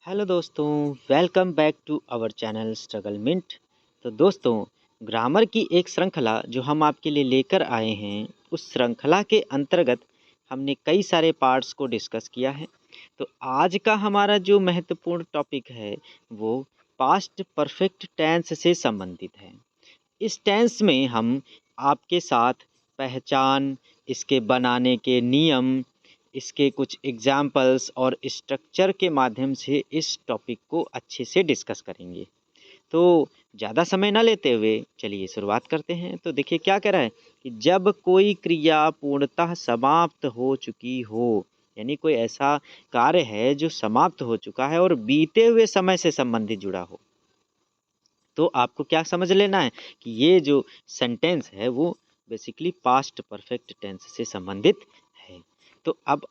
Hello दोस्तों, welcome back to our channel struggle mint. तो दोस्तों, ग्रामर की एक श्रृंखला जो हम आपके लिए लेकर आए हैं, उस श्रृंखला के अंतर्गत हमने कई सारे पार्ट्स को डिस्कस किया है। तो आज का हमारा जो महत्वपूर्ण टॉपिक है वो पास्ट परफेक्ट टेंस से संबंधित है। इस टेंस में हम आपके साथ पहचान, इसके बनाने के नियम, इसके कुछ एग्जाम्पल्स और स्ट्रक्चर के माध्यम से इस टॉपिक को अच्छे से डिस्कस करेंगे। तो ज़्यादा समय ना लेते हुए चलिए शुरुआत करते हैं। तो देखिए क्या कह रहा है कि जब कोई क्रिया पूर्णतः समाप्त हो चुकी हो, यानी कोई ऐसा कार्य है जो समाप्त हो चुका है और बीते हुए समय से संबंधित जुड़ा हो, तो आपको क्या समझ लेना है कि ये जो सेंटेंस है वो बेसिकली पास्ट परफेक्ट टेंस से संबंधित है। तो अब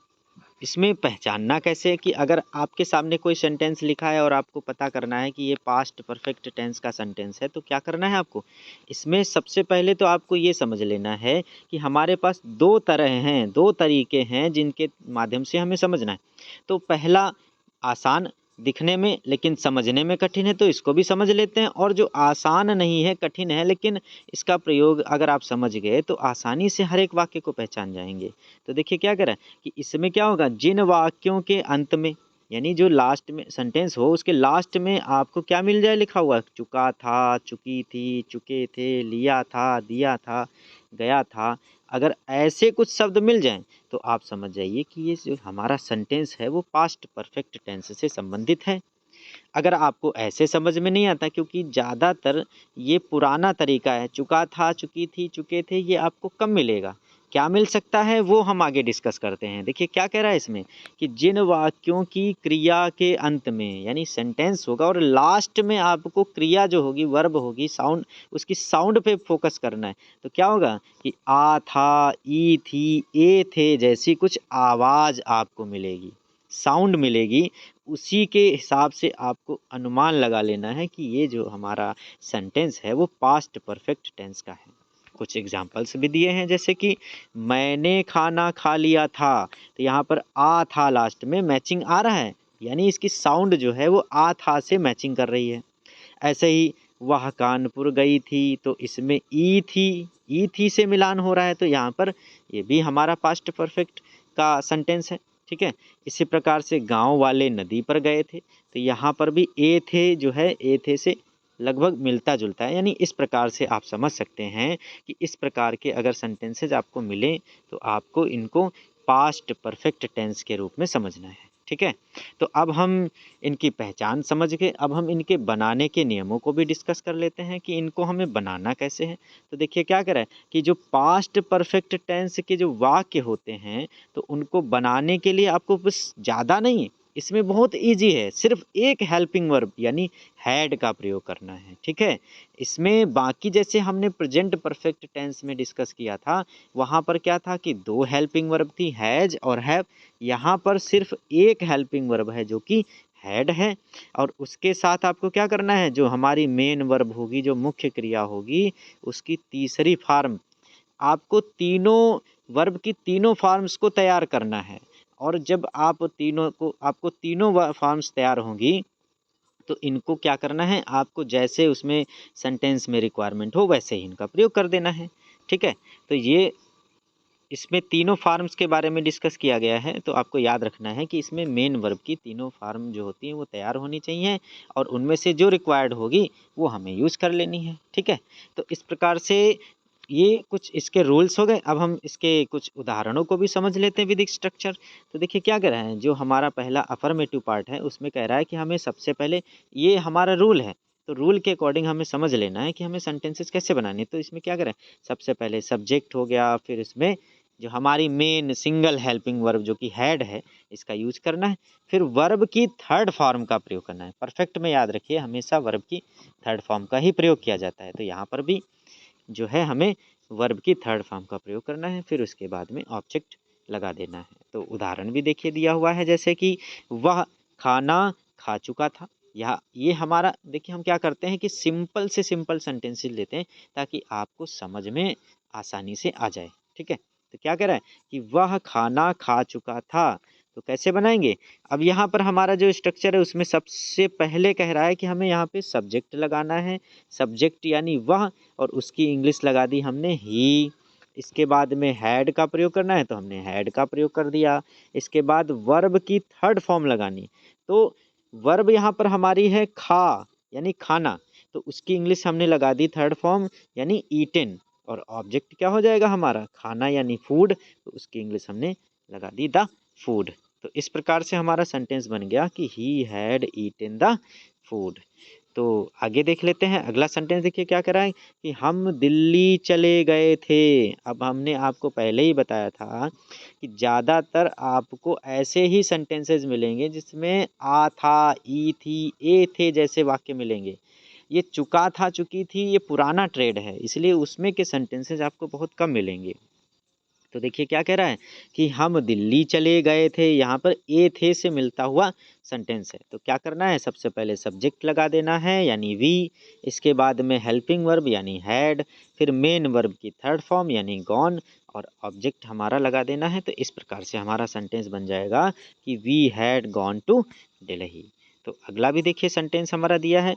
इसमें पहचानना कैसे है कि अगर आपके सामने कोई सेंटेंस लिखा है और आपको पता करना है कि ये पास्ट परफेक्ट टेंस का सेंटेंस है, तो क्या करना है आपको? इसमें सबसे पहले तो आपको ये समझ लेना है कि हमारे पास दो तरह हैं, दो तरीके हैं जिनके माध्यम से हमें समझना है। तो पहला आसान दिखने में लेकिन समझने में कठिन है, तो इसको भी समझ लेते हैं। और जो आसान नहीं है, कठिन है, लेकिन इसका प्रयोग अगर आप समझ गए तो आसानी से हर एक वाक्य को पहचान जाएंगे। तो देखिए क्या करें कि इसमें क्या होगा, जिन वाक्यों के अंत में यानी जो लास्ट में सेंटेंस हो उसके लास्ट में आपको क्या मिल जाए, लिखा हुआ चुका था, चुकी थी, चुके थे, लिया था, दिया था, गया था, अगर ऐसे कुछ शब्द मिल जाएं तो आप समझ जाइए कि ये जो हमारा सेंटेंस है वो पास्ट परफेक्ट टेंस से संबंधित है। अगर आपको ऐसे समझ में नहीं आता, क्योंकि ज़्यादातर ये पुराना तरीका है, चुका था, चुकी थी, चुके थे, ये आपको कम मिलेगा। क्या मिल सकता है वो हम आगे डिस्कस करते हैं। देखिए क्या कह रहा है इसमें कि जिन वाक्यों की क्रिया के अंत में यानी सेंटेंस होगा और लास्ट में आपको क्रिया जो होगी, वर्ब होगी, साउंड, उसकी साउंड पे फोकस करना है। तो क्या होगा कि आ था, ई थी, ए थे जैसी कुछ आवाज़ आपको मिलेगी, साउंड मिलेगी। उसी के हिसाब से आपको अनुमान लगा लेना है कि ये जो हमारा सेंटेंस है वो पास्ट परफेक्ट टेंस का है। कुछ एग्जाम्पल्स भी दिए हैं, जैसे कि मैंने खाना खा लिया था, तो यहाँ पर आ था लास्ट में मैचिंग आ रहा है, यानी इसकी साउंड जो है वो आ था से मैचिंग कर रही है। ऐसे ही वह कानपुर गई थी, तो इसमें ई थी से मिलान हो रहा है, तो यहाँ पर ये भी हमारा पास्ट परफेक्ट का सेंटेंस है। ठीक है। इसी प्रकार से गांव वाले नदी पर गए थे, तो यहाँ पर भी ए थे जो है ए थे से लगभग मिलता जुलता है। यानी इस प्रकार से आप समझ सकते हैं कि इस प्रकार के अगर सेंटेंसेज आपको मिले तो आपको इनको पास्ट परफेक्ट टेंस के रूप में समझना है। ठीक है। तो अब हम इनकी पहचान समझ गए, अब हम इनके बनाने के नियमों को भी डिस्कस कर लेते हैं कि इनको हमें बनाना कैसे है। तो देखिए क्या करें कि जो पास्ट परफेक्ट टेंस के जो वाक्य होते हैं, तो उनको बनाने के लिए आपको बस ज़्यादा नहीं, इसमें बहुत इजी है, सिर्फ एक हेल्पिंग वर्ब यानी हैड का प्रयोग करना है। ठीक है। इसमें बाकी जैसे हमने प्रेजेंट परफेक्ट टेंस में डिस्कस किया था, वहाँ पर क्या था कि दो हेल्पिंग वर्ब थी, हैज और हैव। यहाँ पर सिर्फ एक हेल्पिंग वर्ब है जो कि हैड है। और उसके साथ आपको क्या करना है, जो हमारी मेन वर्ब होगी, जो मुख्य क्रिया होगी, उसकी तीसरी फॉर्म, आपको तीनों वर्ब की तीनों फॉर्म्स को तैयार करना है। और जब आपको तीनों फॉर्म्स तैयार होंगी, तो इनको क्या करना है, आपको जैसे उसमें सेंटेंस में रिक्वायरमेंट हो वैसे ही इनका प्रयोग कर देना है। ठीक है। तो ये इसमें तीनों फार्म्स के बारे में डिस्कस किया गया है, तो आपको याद रखना है कि इसमें मेन वर्ब की तीनों फार्म जो होती हैं वो तैयार होनी चाहिए, और उनमें से जो रिक्वायर्ड होगी वो हमें यूज़ कर लेनी है। ठीक है। तो इस प्रकार से ये कुछ इसके रूल्स हो गए। अब हम इसके कुछ उदाहरणों को भी समझ लेते हैं विद स्ट्रक्चर। तो देखिए क्या कह रहा है, जो हमारा पहला अफर्मेटिव पार्ट है उसमें कह रहा है कि हमें सबसे पहले, ये हमारा रूल है, तो रूल के अकॉर्डिंग हमें समझ लेना है कि हमें सेंटेंसेस कैसे बनाने। तो इसमें क्या करें, सबसे पहले सब्जेक्ट हो गया, फिर इसमें जो हमारी मेन सिंगल हेल्पिंग वर्ब जो कि हैड है, इसका यूज करना है। फिर वर्ब की थर्ड फॉर्म का प्रयोग करना है। परफेक्ट में याद रखिए हमेशा वर्ब की थर्ड फॉर्म का ही प्रयोग किया जाता है, तो यहाँ पर भी जो है हमें वर्ब की थर्ड फॉर्म का प्रयोग करना है। फिर उसके बाद में ऑब्जेक्ट लगा देना है। तो उदाहरण भी देखिए दिया हुआ है, जैसे कि वह खाना खा चुका था। या ये हमारा देखिए हम क्या करते हैं कि सिंपल से सिंपल सेंटेंसेस लेते हैं ताकि आपको समझ में आसानी से आ जाए। ठीक है। तो क्या कह रहा है कि वह खाना खा चुका था, तो कैसे बनाएंगे? अब यहाँ पर हमारा जो स्ट्रक्चर है उसमें सबसे पहले कह रहा है कि हमें यहाँ पे सब्जेक्ट लगाना है, सब्जेक्ट यानी वह, और उसकी इंग्लिश लगा दी हमने ही। इसके बाद में हैड का प्रयोग करना है तो हमने हैड का प्रयोग कर दिया। इसके बाद वर्ब की थर्ड फॉर्म लगानी, तो वर्ब यहाँ पर हमारी है खा यानी खाना, तो उसकी इंग्लिश हमने लगा दी थर्ड फॉर्म यानी ईटेन, और ऑब्जेक्ट क्या हो जाएगा हमारा खाना यानी फूड, तो उसकी इंग्लिश हमने लगा दी द फूड। तो इस प्रकार से हमारा सेंटेंस बन गया कि he had eaten the food. तो आगे देख लेते हैं अगला सेंटेंस। देखिए क्या कह रहा है कि हम दिल्ली चले गए थे। अब हमने आपको पहले ही बताया था कि ज़्यादातर आपको ऐसे ही सेंटेंसेस मिलेंगे जिसमें आ था, ई थी, ए थे जैसे वाक्य मिलेंगे। ये चुका था, चुकी थी, ये पुराना ट्रेड है, इसलिए उसमें के सेंटेंसेस आपको बहुत कम मिलेंगे। तो देखिए क्या कह रहा है कि हम दिल्ली चले गए थे, यहाँ पर ए थे से मिलता हुआ सेंटेंस है। तो क्या करना है, सबसे पहले सब्जेक्ट लगा देना है यानी वी, इसके बाद में हेल्पिंग वर्ब यानी हैड, फिर मेन वर्ब की थर्ड फॉर्म यानी गॉन, और ऑब्जेक्ट हमारा लगा देना है। तो इस प्रकार से हमारा सेंटेंस बन जाएगा कि we had gone to Delhi. तो अगला भी देखिए सेंटेंस हमारा दिया है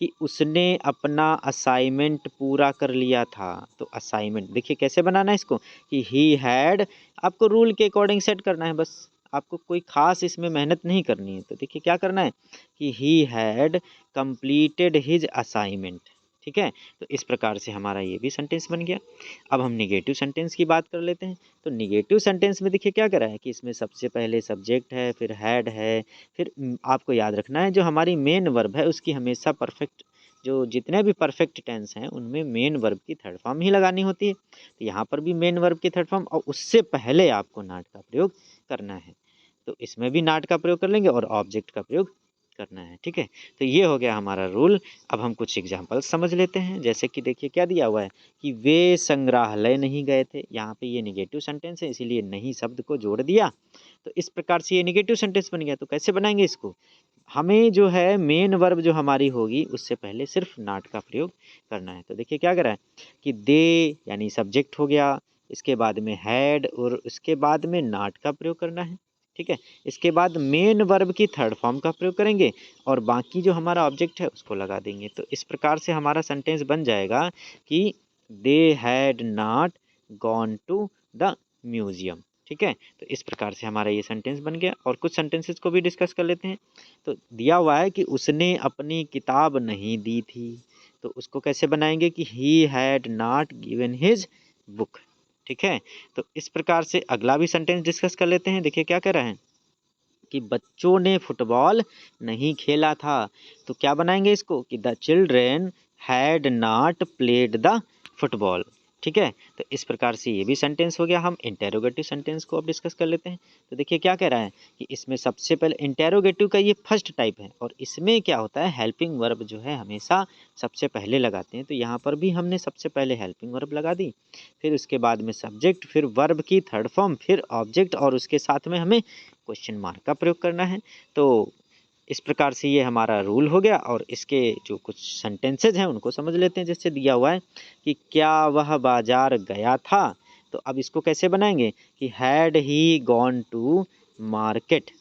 कि उसने अपना असाइनमेंट पूरा कर लिया था। तो असाइनमेंट देखिए कैसे बनाना है इसको कि ही हैड, आपको रूल के अकॉर्डिंग सेट करना है, बस आपको कोई खास इसमें मेहनत नहीं करनी है। तो देखिए क्या करना है कि he had completed his assignment. ठीक है, तो इस प्रकार से हमारा ये भी सेंटेंस बन गया। अब हम निगेटिव सेंटेंस की बात कर लेते हैं। तो निगेटिव सेंटेंस में देखिए क्या करा है कि इसमें सबसे पहले सब्जेक्ट है, फिर हैड है, फिर आपको याद रखना है जो हमारी मेन वर्ब है उसकी हमेशा परफेक्ट, जो जितने भी परफेक्ट टेंस हैं उनमें मेन वर्ब की थर्ड फॉर्म ही लगानी होती है। तो यहाँ पर भी मेन वर्ब की थर्ड फॉर्म और उससे पहले आपको नॉट का प्रयोग करना है। तो इसमें भी नॉट का प्रयोग कर लेंगे और ऑब्जेक्ट का प्रयोग करना है। ठीक है, तो ये हो गया हमारा रूल। अब हम कुछ एग्जाम्पल समझ लेते हैं। जैसे कि देखिए क्या दिया हुआ है कि वे संग्रहालय नहीं गए थे। यहाँ पे ये निगेटिव सेंटेंस है इसीलिए नहीं शब्द को जोड़ दिया। तो इस प्रकार से ये निगेटिव सेंटेंस बन गया। तो कैसे बनाएंगे इसको, हमें जो है मेन वर्ब जो हमारी होगी उससे पहले सिर्फ नॉट का प्रयोग करना है। तो देखिए क्या करा है कि दे यानी सब्जेक्ट हो गया, इसके बाद में हैड और उसके बाद में नॉट का प्रयोग करना है। ठीक है, इसके बाद मेन वर्ब की थर्ड फॉर्म का प्रयोग करेंगे और बाकी जो हमारा ऑब्जेक्ट है उसको लगा देंगे। तो इस प्रकार से हमारा सेंटेंस बन जाएगा कि they had not gone to the museum. ठीक है, तो इस प्रकार से हमारा ये सेंटेंस बन गया। और कुछ सेंटेंसेस को भी डिस्कस कर लेते हैं। तो दिया हुआ है कि उसने अपनी किताब नहीं दी थी। तो उसको कैसे बनाएंगे कि he had not given his book. ठीक है, तो इस प्रकार से अगला भी सेंटेंस डिस्कस कर लेते हैं। देखिए क्या कह रहा है कि बच्चों ने फुटबॉल नहीं खेला था। तो क्या बनाएंगे इसको कि the children had not played the football. ठीक है, तो इस प्रकार से ये भी सेंटेंस हो गया। हम इंटेरोगेटिव सेंटेंस को अब डिस्कस कर लेते हैं। तो देखिए क्या कह रहा है कि इसमें सबसे पहले इंटेरोगेटिव का ये फर्स्ट टाइप है और इसमें क्या होता है हेल्पिंग वर्ब जो है हमेशा सबसे पहले लगाते हैं। तो यहाँ पर भी हमने सबसे पहले हेल्पिंग वर्ब लगा दी, फिर उसके बाद में सब्जेक्ट, फिर वर्ब की थर्ड फॉर्म, फिर ऑब्जेक्ट और उसके साथ में हमें क्वेश्चन मार्क का प्रयोग करना है। तो इस प्रकार से ये हमारा रूल हो गया। और इसके जो कुछ सेंटेंसेज हैं उनको समझ लेते हैं। जैसे दिया हुआ है कि क्या वह बाजार गया था। तो अब इसको कैसे बनाएंगे कि had he gone to market.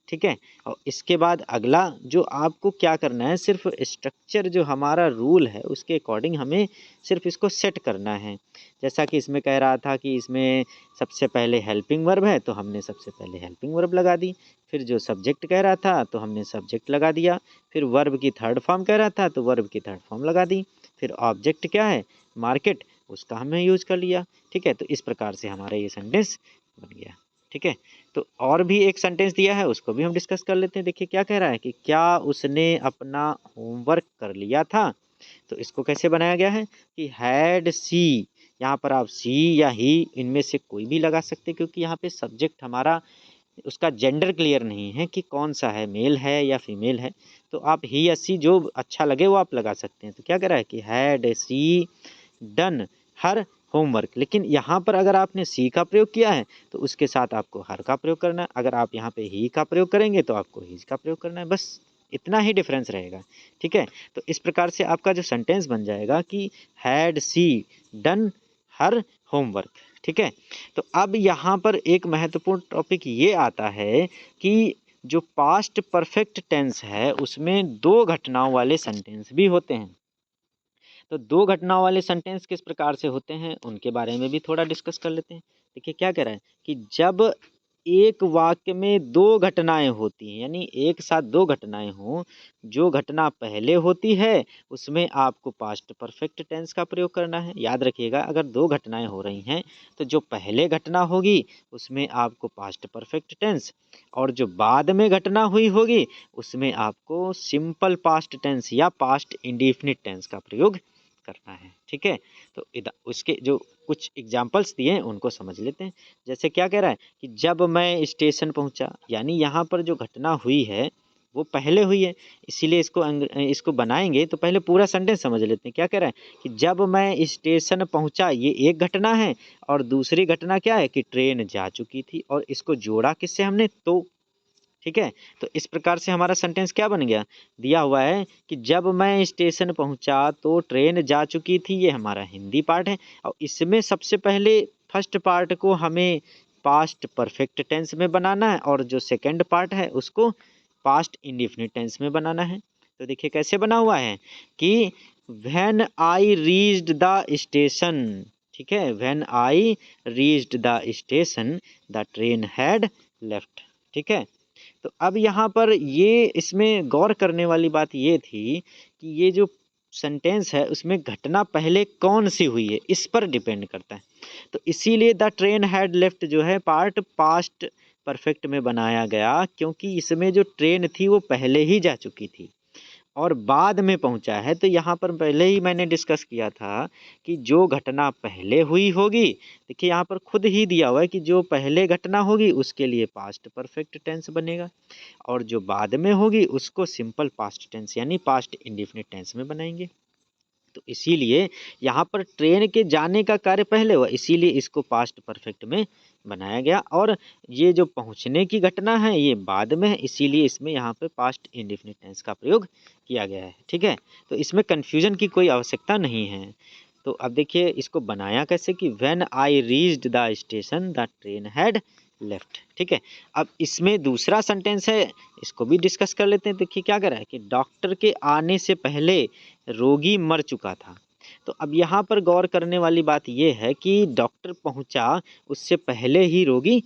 ठीक है, और इसके बाद अगला जो आपको क्या करना है, सिर्फ स्ट्रक्चर जो हमारा रूल है उसके अकॉर्डिंग हमें सिर्फ इसको सेट करना है। जैसा कि इसमें कह रहा था कि इसमें सबसे पहले हेल्पिंग वर्ब है तो हमने सबसे पहले हेल्पिंग वर्ब लगा दी, फिर जो सब्जेक्ट कह रहा था तो हमने सब्जेक्ट लगा दिया, फिर वर्ब की थर्ड फॉर्म कह रहा था तो वर्ब की थर्ड फॉर्म लगा दी, फिर ऑब्जेक्ट क्या है मार्केट, उसका हमने यूज कर लिया। ठीक है, तो इस प्रकार से हमारा ये सेंटेंस बन गया। ठीक है, तो और भी एक सेंटेंस दिया है उसको भी हम डिस्कस कर लेते हैं। देखिए क्या कह रहा है कि क्या उसने अपना होमवर्क कर लिया था। तो इसको कैसे बनाया गया है कि हैड सी, यहाँ पर आप सी या ही इनमें से कोई भी लगा सकते हैं क्योंकि यहाँ पे सब्जेक्ट हमारा उसका जेंडर क्लियर नहीं है कि कौन सा है, मेल है या फीमेल है। तो आप ही या सी जो अच्छा लगे वो आप लगा सकते हैं। तो क्या कह रहा है कि had she done her homework, लेकिन यहाँ पर अगर आपने सी का प्रयोग किया है तो उसके साथ आपको हर का प्रयोग करना है। अगर आप यहाँ पे ही का प्रयोग करेंगे तो आपको हिज का प्रयोग करना है, बस इतना ही डिफरेंस रहेगा। ठीक है, तो इस प्रकार से आपका जो सेंटेंस बन जाएगा कि had she done her homework. ठीक है। तो अब यहाँ पर एक महत्वपूर्ण टॉपिक ये आता है कि जो पास्ट परफेक्ट टेंस है उसमें दो घटनाओं वाले सेंटेंस भी होते हैं। तो दो घटनाओं वाले सेंटेंस किस प्रकार से होते हैं उनके बारे में भी थोड़ा डिस्कस कर लेते हैं। देखिए क्या कह रहा है कि जब एक वाक्य में दो घटनाएं होती हैं, यानी एक साथ दो घटनाएं हों, जो घटना पहले होती है उसमें आपको पास्ट परफेक्ट टेंस का प्रयोग करना है। याद रखिएगा, अगर दो घटनाएं हो रही हैं तो जो पहले घटना होगी उसमें आपको पास्ट परफेक्ट टेंस, और जो बाद में घटना हुई होगी उसमें आपको सिंपल पास्ट टेंस या पास्ट इंडेफिनिट टेंस का प्रयोग करना है। ठीक है, तो उसके जो कुछ एग्जाम्पल्स दिए हैं उनको समझ लेते हैं। जैसे क्या कह रहा है कि जब मैं स्टेशन पहुंचा, यानी यहाँ पर जो घटना हुई है वो पहले हुई है, इसीलिए इसको बनाएंगे तो पहले पूरा सेंटेंस समझ लेते हैं। क्या कह रहा है कि जब मैं स्टेशन पहुंचा, ये एक घटना है, और दूसरी घटना क्या है कि ट्रेन जा चुकी थी, और इसको जोड़ा किससे हमने, तो ठीक है। तो इस प्रकार से हमारा सेंटेंस क्या बन गया, दिया हुआ है कि जब मैं स्टेशन पहुंचा तो ट्रेन जा चुकी थी, ये हमारा हिंदी पार्ट है। और इसमें सबसे पहले फर्स्ट पार्ट को हमें पास्ट परफेक्ट टेंस में बनाना है, और जो सेकंड पार्ट है उसको पास्ट इंडेफिनिट टेंस में बनाना है। तो देखिए कैसे बना हुआ है कि when I reached the station, ठीक है, when I reached the station the train had left. ठीक है, तो अब यहाँ पर ये इसमें गौर करने वाली बात ये थी कि ये जो सेंटेंस है उसमें घटना पहले कौन सी हुई है इस पर डिपेंड करता है। तो इसीलिए द ट्रेन हैड लेफ्ट जो है पार्ट पास्ट परफेक्ट में बनाया गया, क्योंकि इसमें जो ट्रेन थी वो पहले ही जा चुकी थी और बाद में पहुंचा है। तो यहाँ पर पहले ही मैंने डिस्कस किया था कि जो घटना पहले हुई होगी, देखिए यहाँ पर खुद ही दिया हुआ है कि जो पहले घटना होगी उसके लिए पास्ट परफेक्ट टेंस बनेगा, और जो बाद में होगी उसको सिंपल पास्ट टेंस यानी पास्ट इंडेफिनिट टेंस में बनाएंगे। तो इसीलिए यहाँ पर ट्रेन के जाने का कार्य पहले हुआ, इसीलिए इसको पास्ट परफेक्ट में बनाया गया, और ये जो पहुँचने की घटना है ये बाद में है, इसीलिए इसमें यहाँ पे पास्ट इंडेफिनिट टेंस का प्रयोग किया गया है। ठीक है, तो इसमें कन्फ्यूजन की कोई आवश्यकता नहीं है। तो अब देखिए इसको बनाया कैसे कि when I reached the station the train had left. ठीक है, अब इसमें दूसरा सेंटेंस है, इसको भी डिस्कस कर लेते हैं। देखिए क्या कर रहा है कि डॉक्टर के आने से पहले रोगी मर चुका था। तो अब यहाँ पर गौर करने वाली बात यह है कि डॉक्टर पहुंचा उससे पहले ही रोगी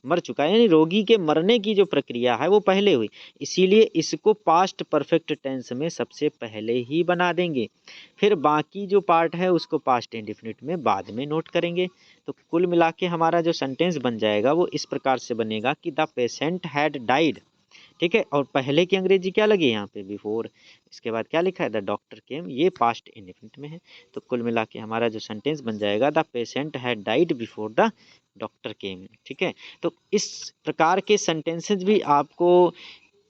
मर चुका है, यानी रोगी के मरने की जो प्रक्रिया है वो पहले हुई, इसीलिए इसको पास्ट परफेक्ट टेंस में सबसे पहले ही बना देंगे, फिर बाकी जो पार्ट है उसको पास्ट इंडेफिनिट में बाद में नोट करेंगे। तो कुल मिला के हमारा जो सेंटेंस बन जाएगा वो इस प्रकार से बनेगा कि द पेशेंट हैड डाइड। ठीक है, और पहले की अंग्रेजी क्या लगी यहाँ पे, बिफोर, इसके बाद क्या लिखा है, द डॉक्टर केम, ये पास्ट इंडेफिनिट में है। तो कुल मिला के हमारा जो सेंटेंस बन जाएगा the patient had died before the doctor केम। ठीक है, तो इस प्रकार के सेंटेंसेस भी आपको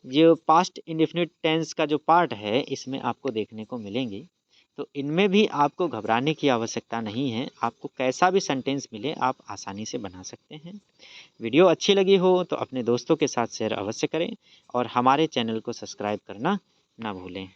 जो पास्ट इंडेफिनिट टेंस का जो पार्ट है इसमें आपको देखने को मिलेंगे। तो इनमें भी आपको घबराने की आवश्यकता नहीं है, आपको कैसा भी सेंटेंस मिले आप आसानी से बना सकते हैं। वीडियो अच्छी लगी हो तो अपने दोस्तों के साथ शेयर अवश्य करें, और हमारे चैनल को सब्सक्राइब करना ना भूलें।